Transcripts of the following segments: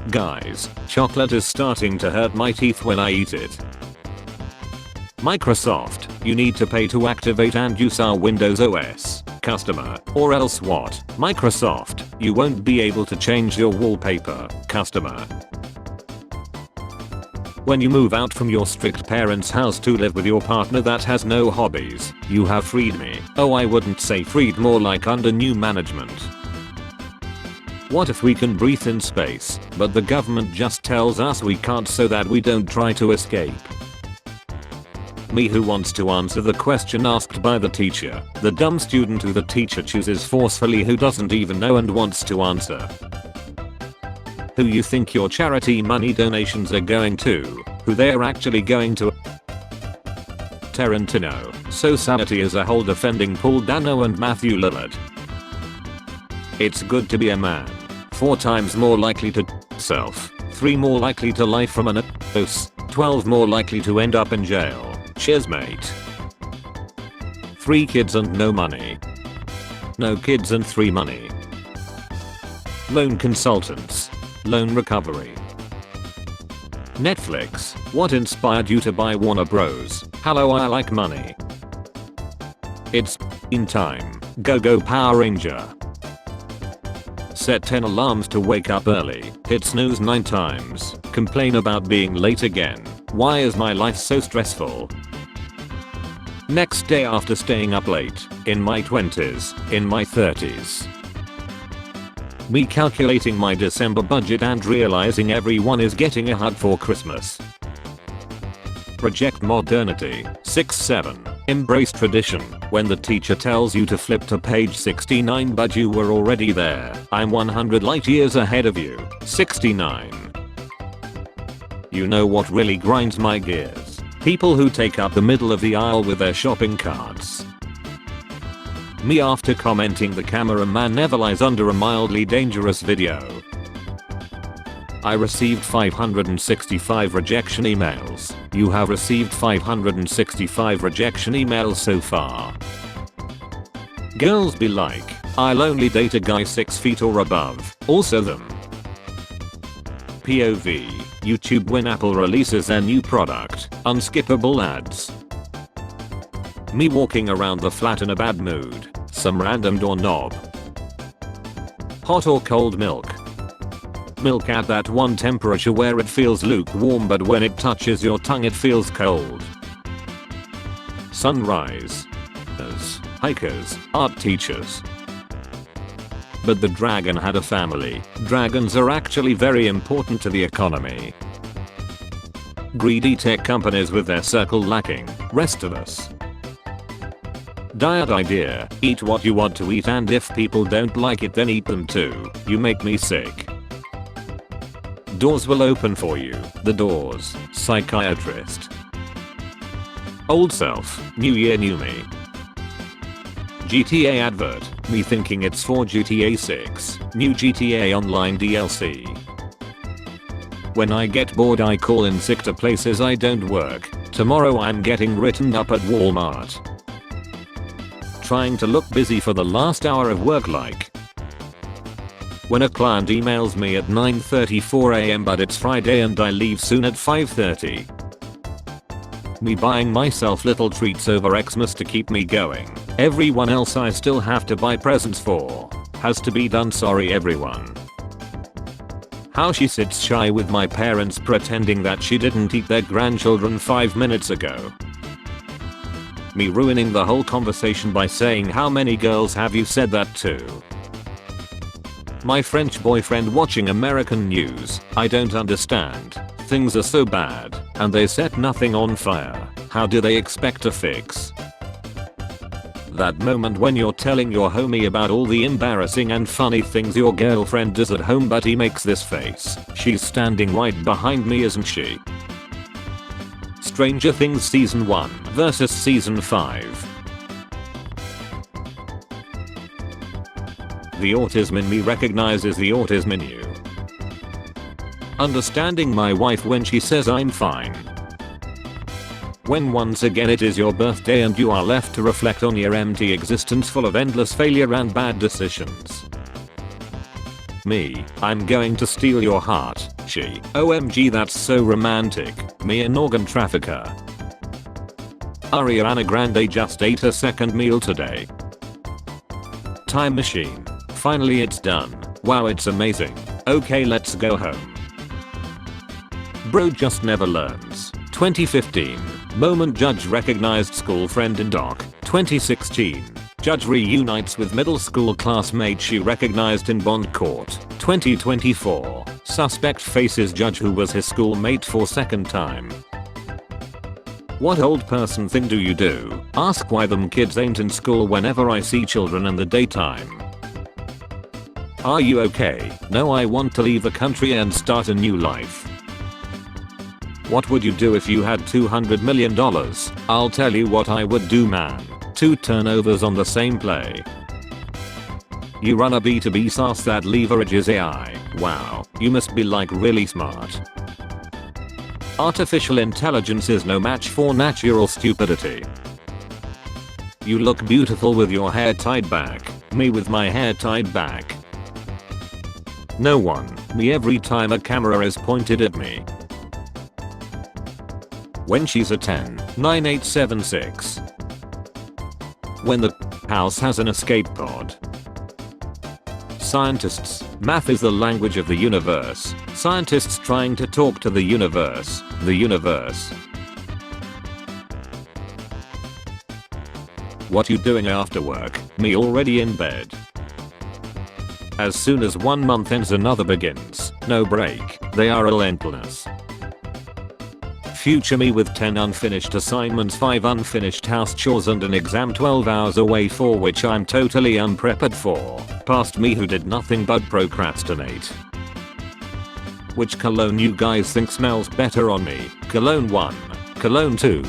Guys, chocolate is starting to hurt my teeth when I eat it. Microsoft, you need to pay to activate and use our Windows OS. Customer, or else what? Microsoft, you won't be able to change your wallpaper. Customer. When you move out from your strict parents' house to live with your partner that has no hobbies, you have freed me. Oh, I wouldn't say freed, more like under new management. What if we can breathe in space, but the government just tells us we can't so that we don't try to escape? Me, who wants to answer the question asked by the teacher, the dumb student who the teacher chooses forcefully who doesn't even know and wants to answer. Who you think your charity money donations are going to, who they are actually going to. Tarantino, society as a whole defending Paul Dano and Matthew Lillard. It's good to be a man. 4 times more likely to self, 3 more likely to life from an overdose, 12 more likely to end up in jail. Cheers mate. 3 kids and no money. No kids and 3 money. Loan consultants. Loan recovery. Netflix, what inspired you to buy Warner Bros? Hello, I like money. It's in time. Go Power Ranger. Set 10 alarms to wake up early. Hit snooze 9 times. Complain about being late again. Why is my life so stressful? Next day after staying up late. In my 20s. In my 30s. Me calculating my December budget and realizing everyone is getting a hug for Christmas. Reject modernity. 6-7. Embrace tradition. When the teacher tells you to flip to page 69 but you were already there. I'm 100 light years ahead of you. 69. You know what really grinds my gears? People who take up the middle of the aisle with their shopping carts. Me after commenting the cameraman never lies under a mildly dangerous video. I received 565 rejection emails. You have received 565 rejection emails so far. Girls be like, I'll only date a guy 6 feet or above. Also them. POV. YouTube when Apple releases their new product. Unskippable ads. Me walking around the flat in a bad mood. Some random doorknob. Hot or cold milk. Milk at that one temperature where it feels lukewarm but when it touches your tongue it feels cold. Sunrise. Hikers, art teachers. But the dragon had a family. Dragons are actually very important to the economy. Greedy tech companies with their circle lacking. Rest of us. Diet idea. Eat what you want to eat and if people don't like it then eat them too. You make me sick. Doors will open for you. The doors. Psychiatrist. Old self. New year new me. GTA advert. Me thinking it's for GTA 6. New GTA Online DLC. When I get bored I call in sick to places I don't work. Tomorrow I'm getting written up at Walmart. Trying to look busy for the last hour of work like. When a client emails me at 9:34 am but it's Friday and I leave soon at 5:30. Me buying myself little treats over Xmas to keep me going. Everyone else I still have to buy presents for. Has to be done, sorry everyone. How she sits shy with my parents pretending that she didn't eat their grandchildren 5 minutes ago. Me ruining the whole conversation by saying how many girls have you said that to? My French boyfriend watching American news. I don't understand. Things are so bad, and they set nothing on fire. How do they expect to fix? That moment when you're telling your homie about all the embarrassing and funny things your girlfriend does at home but he makes this face. She's standing right behind me, isn't she? Stranger Things Season 1 versus Season 5. The autism in me recognizes the autism in you. Understanding my wife when she says I'm fine. When once again it is your birthday and you are left to reflect on your empty existence full of endless failure and bad decisions. Me, I'm going to steal your heart. She, OMG that's so romantic. Me an organ trafficker. Ariana Grande just ate a second meal today. Time machine. Finally it's done. Wow it's amazing. Okay let's go home. Bro just never learns. 2015. Moment judge recognized school friend in dock. 2016. Judge reunites with middle school classmate she recognized in bond court. 2024. Suspect faces judge who was his schoolmate for second time. What old person thing do you do? Ask why them kids ain't in school whenever I see children in the daytime. Are you okay? No I want to leave the country and start a new life. What would you do if you had $200 million? I'll tell you what I would do man. 2 turnovers on the same play. You run a B2B SaaS that leverages AI. Wow, you must be like really smart. Artificial intelligence is no match for natural stupidity. You look beautiful with your hair tied back. Me with my hair tied back. No one. Me every time a camera is pointed at me. When she's a 10. 9876. When the house has an escape pod. Scientists. Math is the language of the universe. Scientists trying to talk to the universe. The universe. What you doing after work? Me already in bed. As soon as 1 month ends another begins. No break. They are relentless. Future me with 10 unfinished assignments, 5 unfinished house chores and an exam 12 hours away for which I'm totally unprepared for. Past me who did nothing but procrastinate. Which cologne you guys think smells better on me? Cologne 1. Cologne 2.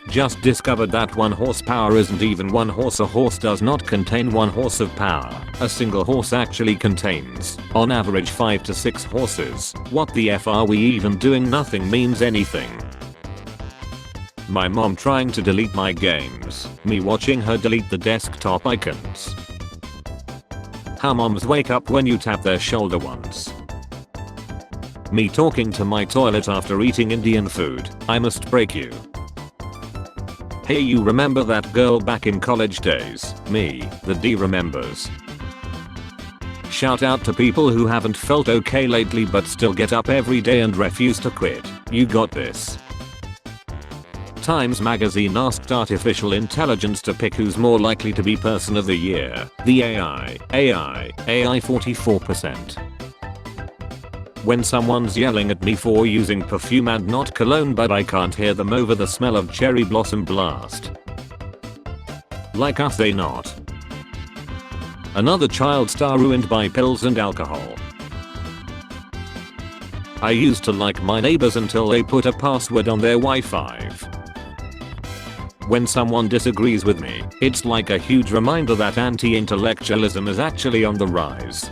Just discovered that 1 horsepower isn't even 1 horse. A horse does not contain 1 horse of power. A single horse actually contains, on average 5 to 6 horses. What the F are we even doing? Nothing means anything. My mom trying to delete my games. Me watching her delete the desktop icons. How moms wake up when you tap their shoulder once. Me talking to my toilet after eating Indian food. I must break you. Hey you remember that girl back in college days? Me, the D remembers. Shout out to people who haven't felt okay lately but still get up every day and refuse to quit. You got this. Times magazine asked artificial intelligence to pick who's more likely to be person of the year. The AI 44%. When someone's yelling at me for using perfume and not cologne but I can't hear them over the smell of cherry blossom blast. Like us they not. Another child star ruined by pills and alcohol. I used to like my neighbors until they put a password on their Wi-Fi. When someone disagrees with me, it's like a huge reminder that anti-intellectualism is actually on the rise.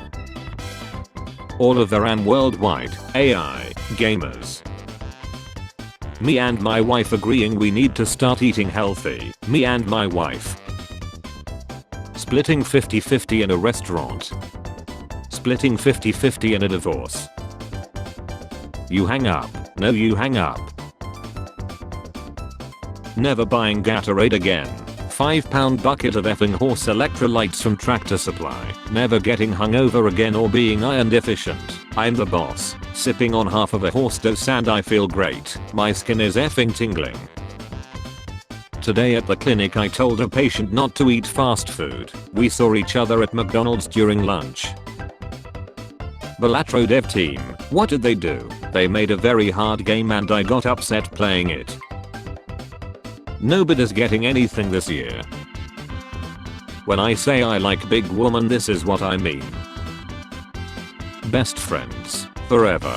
All of them worldwide, AI, gamers. Me and my wife agreeing we need to start eating healthy. Me and my wife. Splitting 50-50 in a restaurant. Splitting 50-50 in a divorce. You hang up. No you hang up. Never buying Gatorade again. £5 bucket of effing horse electrolytes from Tractor Supply. Never getting hungover again or being iron deficient. I'm the boss. Sipping on half of a horse dose and I feel great. My skin is effing tingling. Today at the clinic I told a patient not to eat fast food. We saw each other at McDonald's during lunch. Balatro dev team. What did they do? They made a very hard game and I got upset playing it. Nobody's getting anything this year. When I say I like big woman this is what I mean. Best friends. Forever.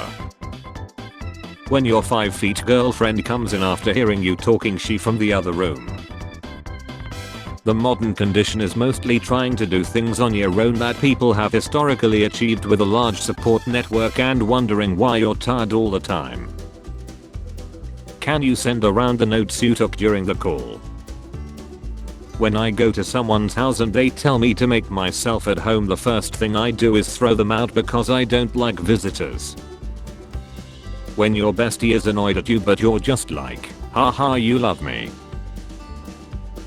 When your 5 feet girlfriend comes in after hearing you talking she from the other room. The modern condition is mostly trying to do things on your own that people have historically achieved with a large support network and wondering why you're tired all the time. Can you send around the notes you took during the call? When I go to someone's house and they tell me to make myself at home, the first thing I do is throw them out because I don't like visitors. When your bestie is annoyed at you but you're just like, haha, you love me.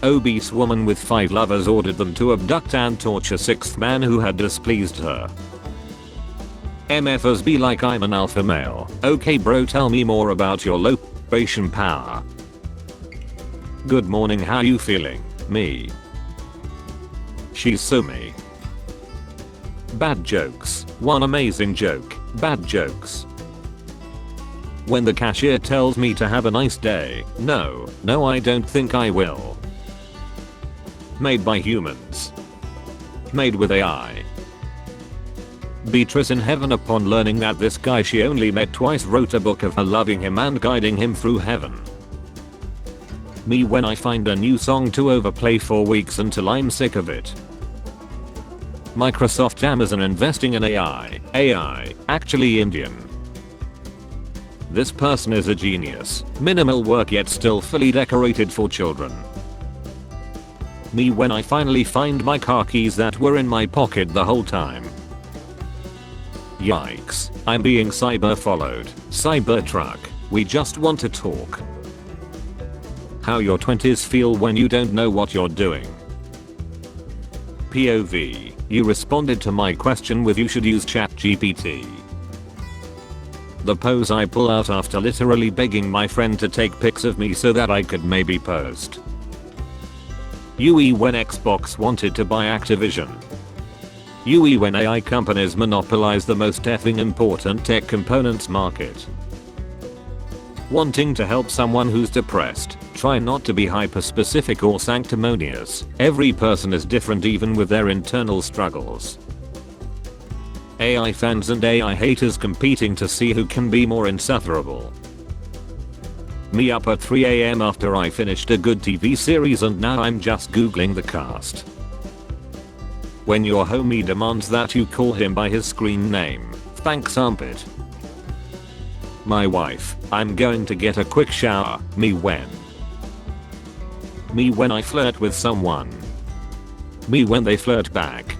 Obese woman with 5 lovers ordered them to abduct and torture 6th man who had displeased her. MFers be like, I'm an alpha male. Okay bro, tell me more about your low patient power. Good morning, how you feeling? Me. She's so me. Bad jokes. One amazing joke. Bad jokes. When the cashier tells me to have a nice day. No, I don't think I will. Made by humans. Made with AI. Beatrice in heaven, upon learning that this guy she only met twice wrote a book of her loving him and guiding him through heaven. Me when I find a new song to overplay for weeks until I'm sick of it. Microsoft Amazon investing in AI. AI, actually Indian. This person is a genius. Minimal work yet still fully decorated for children. Me when I finally find my car keys that were in my pocket the whole time. Yikes, I'm being cyber followed. Cybertruck, we just want to talk. How your 20s feel when you don't know what you're doing. POV, you responded to my question with you should use ChatGPT. The pose I pull out after literally begging my friend to take pics of me so that I could maybe post. UE when Xbox wanted to buy Activision. UE when AI companies monopolize the most effing important tech components market. Wanting to help someone who's depressed, try not to be hyper-specific or sanctimonious. Every person is different even with their internal struggles. AI fans and AI haters competing to see who can be more insufferable. Me up at 3 AM after I finished a good TV series and now I'm just googling the cast. When your homie demands that you call him by his screen name. Thanks armpit. My wife, I'm going to get a quick shower. Me when I flirt with someone. Me when they flirt back.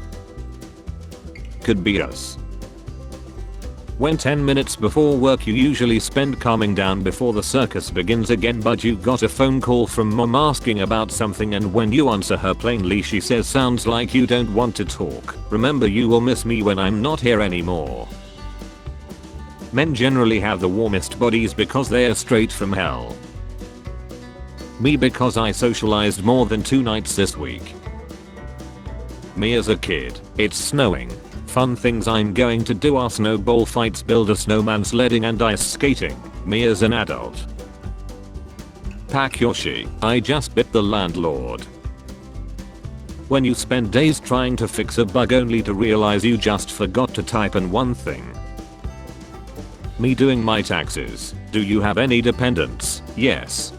Could be us. When 10 minutes before work you usually spend calming down before the circus begins again, but you got a phone call from mom asking about something, and when you answer her plainly she says sounds like you don't want to talk. Remember, you will miss me when I'm not here anymore. Men generally have the warmest bodies because they are straight from hell. Me because I socialized more than 2 nights this week. Me as a kid, it's snowing. Fun things I'm going to do are snowball fights, build a snowman, sledding and ice skating. Me as an adult. Pack Yoshi, I just bit the landlord. When you spend days trying to fix a bug only to realize you just forgot to type in one thing. Me doing my taxes. Do you have any dependents? Yes.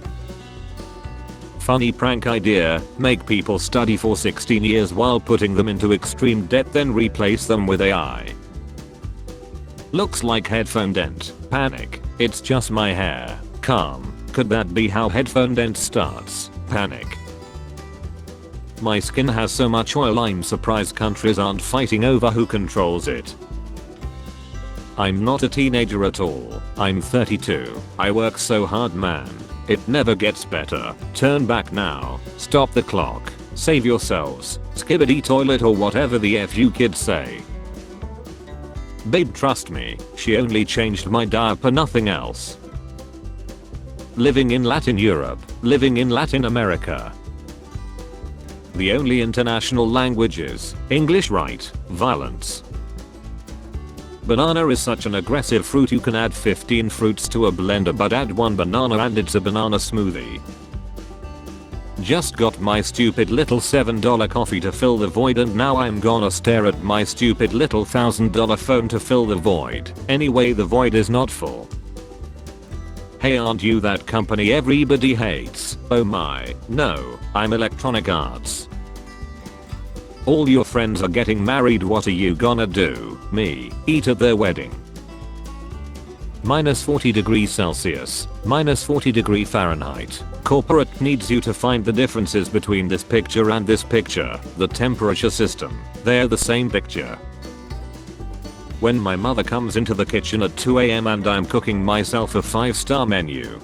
Funny prank idea, make people study for 16 years while putting them into extreme debt, then replace them with AI. Looks like headphone dent. Panic. It's just my hair. Calm. Could that be how headphone dent starts? Panic. My skin has so much oil I'm surprised countries aren't fighting over who controls it. I'm not a teenager at all. I'm 32. I work so hard, man. It never gets better. Turn back now. Stop the clock. Save yourselves. Skibbity toilet or whatever the F you kids say. Babe, trust me. She only changed my diaper, nothing else. Living in Latin Europe. Living in Latin America. The only international language is English, right? Violence. Banana is such an aggressive fruit, you can add 15 fruits to a blender but add 1 banana and it's a banana smoothie. Just got my stupid little $7 coffee to fill the void and now I'm gonna stare at my stupid little $1,000 phone to fill the void. Anyway, the void is not full. Hey, aren't you that company everybody hates? Oh my, no, I'm Electronic Arts. All your friends are getting married, what are you gonna do? Me, eat at their wedding. minus 40 degrees Celsius, minus 40 degrees Fahrenheit. Corporate needs you to find the differences between this picture and this picture. The temperature system. They're the same picture. When my mother comes into the kitchen at 2 AM and I'm cooking myself a 5-star menu.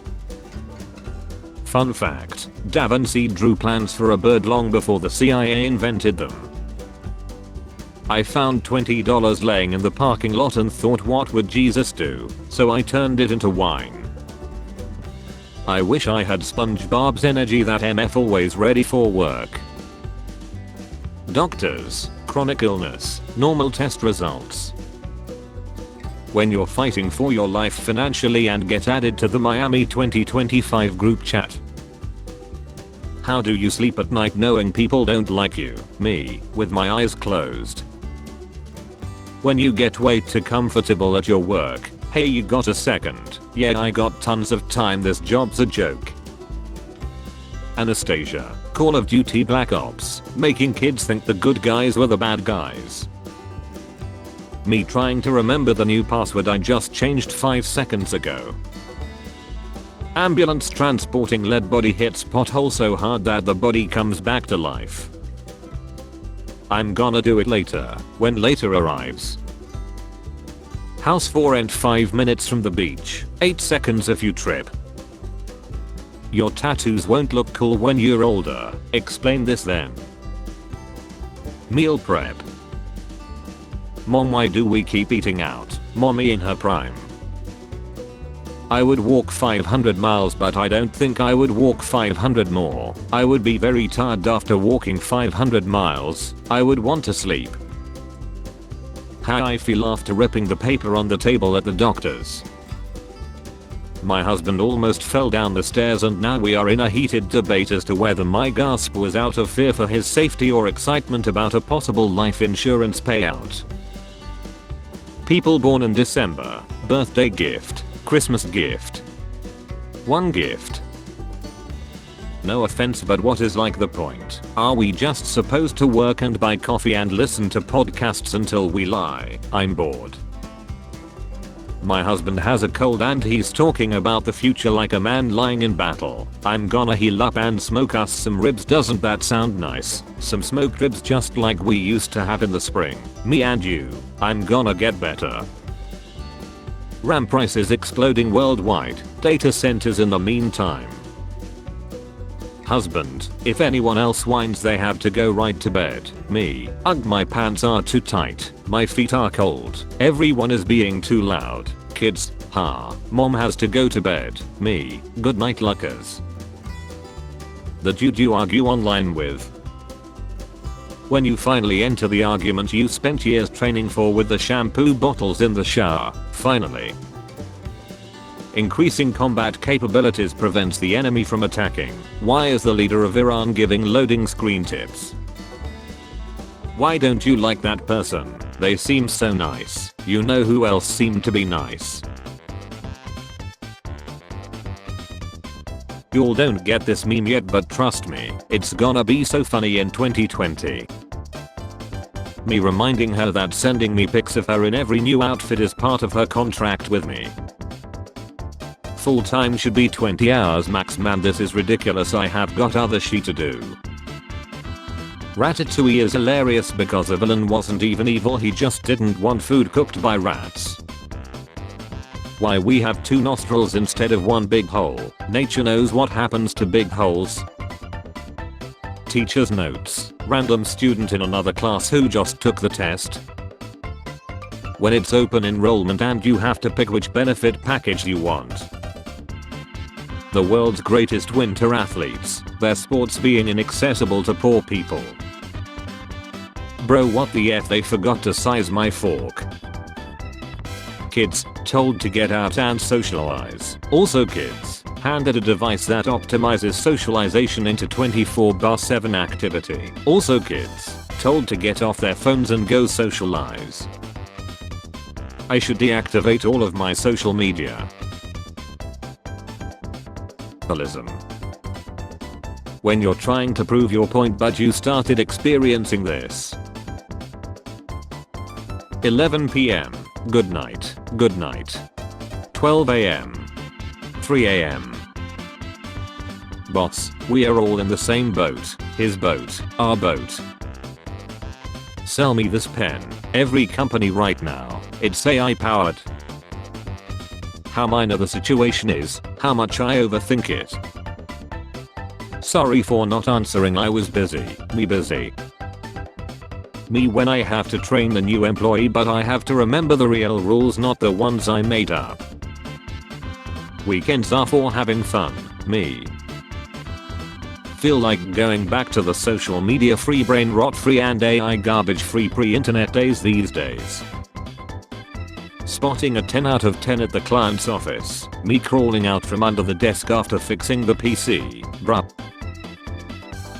Fun fact, Da Vinci drew plans for a bird long before the CIA invented them. I found $20 laying in the parking lot and thought, what would Jesus do? So I turned it into wine. I wish I had SpongeBob's energy, that MF always ready for work. Doctors, chronic illness, normal test results. When you're fighting for your life financially and get added to the Miami 2025 group chat. How do you sleep at night knowing people don't like you? Me, with my eyes closed. When you get way too comfortable at your work. Hey, you got a second? Yeah, I got tons of time, this job's a joke. Anastasia, Call of Duty Black Ops, making kids think the good guys were the bad guys. Me trying to remember the new password I just changed 5 seconds ago. Ambulance transporting lead body hits pothole so hard that the body comes back to life. I'm gonna do it later, when later arrives. House for rent 5 minutes from the beach, 8 seconds if you trip. Your tattoos won't look cool when you're older, explain this then. Meal prep. Mom, why do we keep eating out? Mommy in her prime. I would walk 500 miles but I don't think I would walk 500 more. I would be very tired after walking 500 miles. I would want to sleep. How I feel after ripping the paper on the table at the doctor's. My husband almost fell down the stairs and now we are in a heated debate as to whether my gasp was out of fear for his safety or excitement about a possible life insurance payout. People born in December, birthday gift, Christmas gift. One gift. No offense, but what is like the point? Are we just supposed to work and buy coffee and listen to podcasts until we lie? I'm bored. My husband has a cold and he's talking about the future like a man lying in battle. I'm gonna heal up and smoke us some ribs. Doesn't that sound nice? Some smoked ribs just like we used to have in the spring. Me and you. I'm gonna get better. RAM prices exploding worldwide. Data centers in the meantime. Husband, if anyone else whines they have to go right to bed. Me, ugh, my pants are too tight. My feet are cold. Everyone is being too loud. Kids, ha. Mom has to go to bed. Me, good night luckers. The dude you argue online with. When you finally enter the argument you spent years training for with the shampoo bottles in the shower, finally. Increasing combat capabilities prevents the enemy from attacking. Why is the leader of Iran giving loading screen tips? Why don't you like that person? They seem so nice. You know who else seemed to be nice? Y'all don't get this meme yet, but trust me, it's gonna be so funny in 2020. Me reminding her that sending me pics of her in every new outfit is part of her contract with me. Full time should be 20 hours max. Man, this is ridiculous. I have got other shit to do. Ratatouille is hilarious because the villain wasn't even evil, he just didn't want food cooked by rats. Why we have 2 nostrils instead of 1 big hole. Nature knows what happens to big holes. Teacher's notes. Random student in another class who just took the test. When it's open enrollment and you have to pick which benefit package you want. The world's greatest winter athletes, their sports being inaccessible to poor people. Bro, what the F, they forgot to size my fork. Kids, told to get out and socialize. Also kids, handed a device that optimizes socialization into 24/7 activity. Also kids, told to get off their phones and go socialize. I should deactivate all of my social media. When you're trying to prove your point but you started experiencing this. 11 PM. Good night. Good night. 12 am. 3 am. Boss, we are all in the same boat. His boat, our boat. Sell me this pen. Every company right now. It's AI powered. How minor the situation is, how much I overthink it. Sorry for not answering, I was busy. Me busy. Me when I have to train the new employee, but I have to remember the real rules, not the ones I made up. Weekends are for having fun. Me. Feel like going back to the social media free, brain rot free and AI garbage free pre-internet days these days. Spotting a 10 out of 10 at the client's office. Me crawling out from under the desk after fixing the PC. Bruh.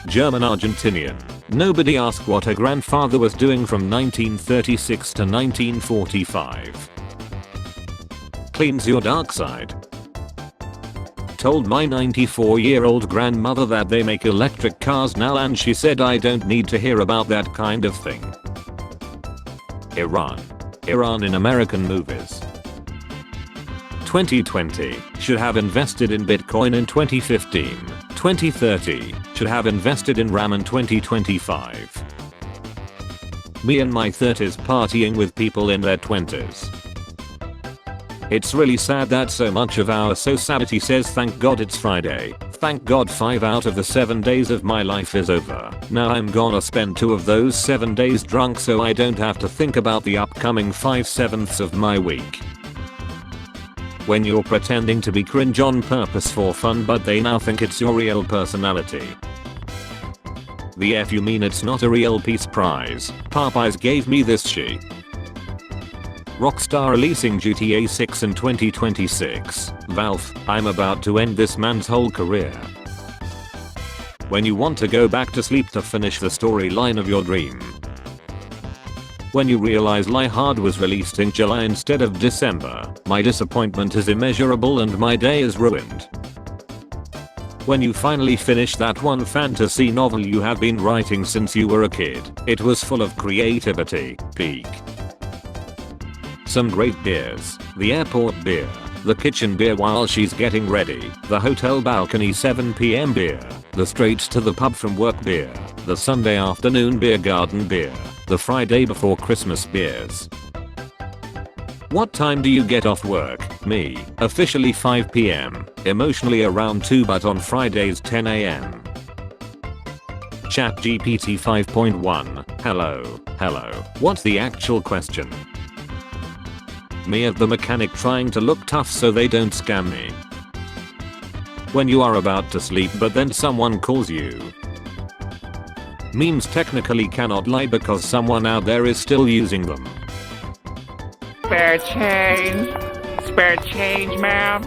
German Argentinian. Nobody asked what her grandfather was doing from 1936 to 1945. Cleans your dark side. Told my 94-year-old grandmother that they make electric cars now and she said I don't need to hear about that kind of thing. Iran in American movies. 2020 should have invested in Bitcoin in 2015. 2030 should have invested in RAM in 2025. Me in my 30s partying with people in their 20s. It's really sad that so much of our society says thank God it's Friday. Thank God 5 out of the 7 days of my life is over. Now I'm gonna spend 2 of those 7 days drunk so I don't have to think about the upcoming 5/7 of my week. When you're pretending to be cringe on purpose for fun but they now think it's your real personality. The F you mean it's not a real Peace Prize? Popeyes gave me this shit. Rockstar releasing GTA 6 in 2026. Valve, I'm about to end this man's whole career. When you want to go back to sleep to finish the storyline of your dream. When you realize Lie Hard was released in July instead of December, my disappointment is immeasurable and my day is ruined. When you finally finish that one fantasy novel you have been writing since you were a kid, it was full of creativity, peak. Some great beers, the airport beer, the kitchen beer while she's getting ready, the hotel balcony 7 PM beer, the straight to the pub from work beer, the Sunday afternoon beer garden beer, the Friday before Christmas beers. What time do you get off work? Me, officially 5 PM, emotionally around 2 but on Fridays 10 AM. ChatGPT 5.1, hello, what's the actual question? Me at the mechanic trying to look tough so they don't scam me. When you are about to sleep but then someone calls you. Memes technically cannot lie because someone out there is still using them. Spare change, ma'am.